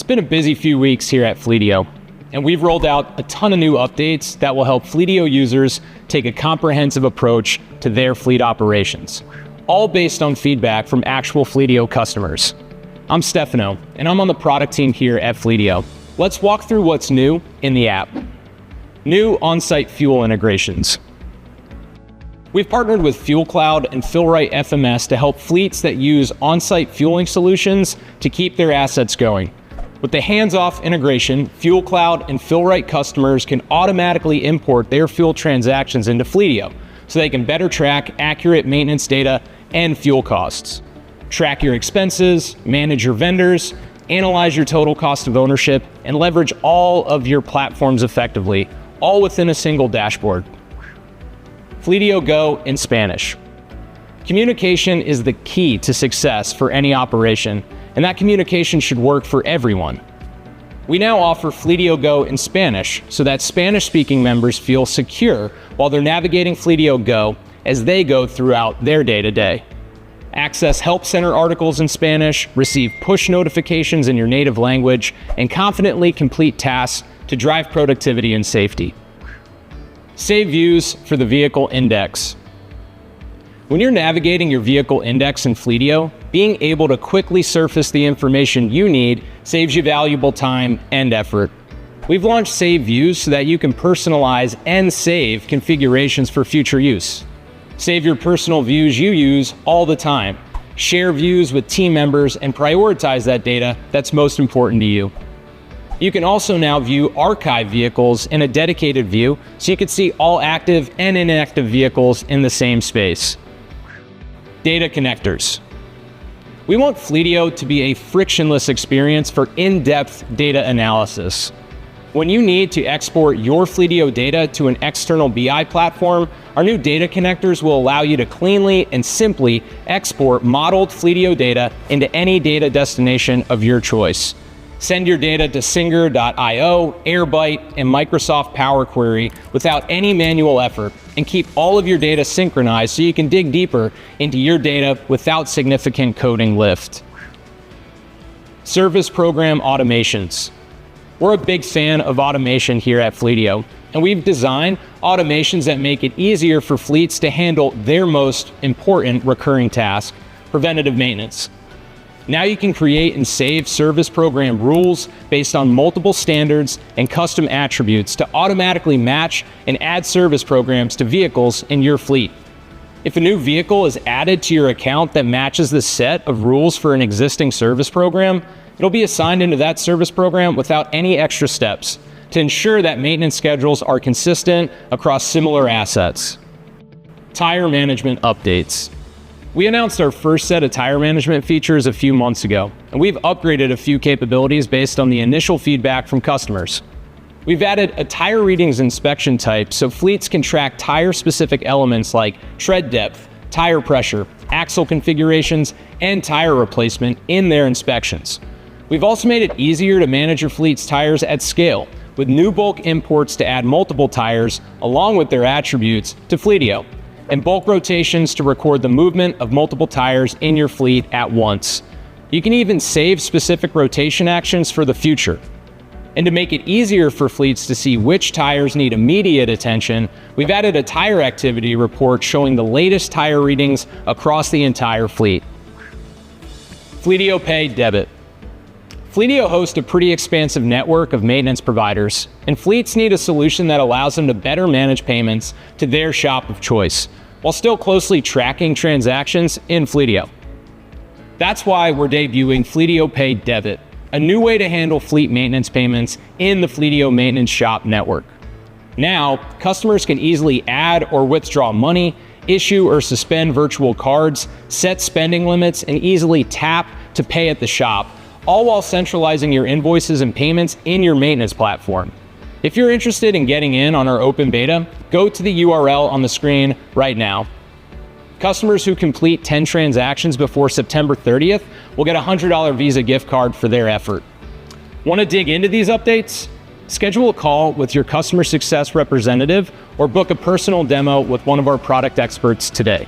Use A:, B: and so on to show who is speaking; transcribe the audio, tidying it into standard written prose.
A: It's been a busy few weeks here at Fleetio, and we've rolled out a ton of new updates that will help Fleetio users take a comprehensive approach to their fleet operations, all based on feedback from actual Fleetio customers. I'm Stefano, and I'm on the product team here at Fleetio. Let's walk through what's new in the app. New on-site fuel integrations. We've partnered with FuelCloud and Fill-Rite FMS to help fleets that use on-site fueling solutions to keep their assets going. With the hands-off integration, FuelCloud and Fill-Rite customers can automatically import their fuel transactions into Fleetio so they can better track accurate maintenance data and fuel costs. Track your expenses, manage your vendors, analyze your total cost of ownership, and leverage all of your platforms effectively, all within a single dashboard. Fleetio Go in Spanish. Communication is the key to success for any operation, and that communication should work for everyone. We now offer Fleetio Go in Spanish so that Spanish-speaking members feel secure while they're navigating Fleetio Go as they go throughout their day-to-day. Access Help Center articles in Spanish, receive push notifications in your native language, and confidently complete tasks to drive productivity and safety. Save views for the vehicle index. When you're navigating your vehicle index in Fleetio, being able to quickly surface the information you need saves you valuable time and effort. We've launched Save Views so that you can personalize and save configurations for future use. Save your personal views you use all the time. Share views with team members and prioritize that data that's most important to you. You can also now view archive vehicles in a dedicated view so you can see all active and inactive vehicles in the same space. Data connectors. We want Fleetio to be a frictionless experience for in-depth data analysis. When you need to export your Fleetio data to an external BI platform, our new data connectors will allow you to cleanly and simply export modeled Fleetio data into any data destination of your choice. Send your data to Singer.io, Airbyte, and Microsoft Power Query without any manual effort, and keep all of your data synchronized so you can dig deeper into your data without significant coding lift. Service program automations. We're a big fan of automation here at Fleetio, and we've designed automations that make it easier for fleets to handle their most important recurring task, preventative maintenance. Now you can create and save service program rules based on multiple standards and custom attributes to automatically match and add service programs to vehicles in your fleet. If a new vehicle is added to your account that matches the set of rules for an existing service program, it'll be assigned into that service program without any extra steps to ensure that maintenance schedules are consistent across similar assets. Tire management updates. We announced our first set of tire management features a few months ago, and we've upgraded a few capabilities based on the initial feedback from customers. We've added a tire readings inspection type so fleets can track tire-specific elements like tread depth, tire pressure, axle configurations, and tire replacement in their inspections. We've also made it easier to manage your fleet's tires at scale, with new bulk imports to add multiple tires along with their attributes to Fleetio, and bulk rotations to record the movement of multiple tires in your fleet at once. You can even save specific rotation actions for the future. And to make it easier for fleets to see which tires need immediate attention, we've added a tire activity report showing the latest tire readings across the entire fleet. Fleetio Pay Debit. Fleetio hosts a pretty expansive network of maintenance providers, and fleets need a solution that allows them to better manage payments to their shop of choice, while still closely tracking transactions in Fleetio. That's why we're debuting Fleetio Pay Debit, a new way to handle fleet maintenance payments in the Fleetio Maintenance Shop network. Now, customers can easily add or withdraw money, issue or suspend virtual cards, set spending limits, and easily tap to pay at the shop, all while centralizing your invoices and payments in your maintenance platform. If you're interested in getting in on our open beta, go to the URL on the screen right now. Customers who complete 10 transactions before September 30th will get a $100 Visa gift card for their effort. Want to dig into these updates? Schedule a call with your customer success representative or book a personal demo with one of our product experts today.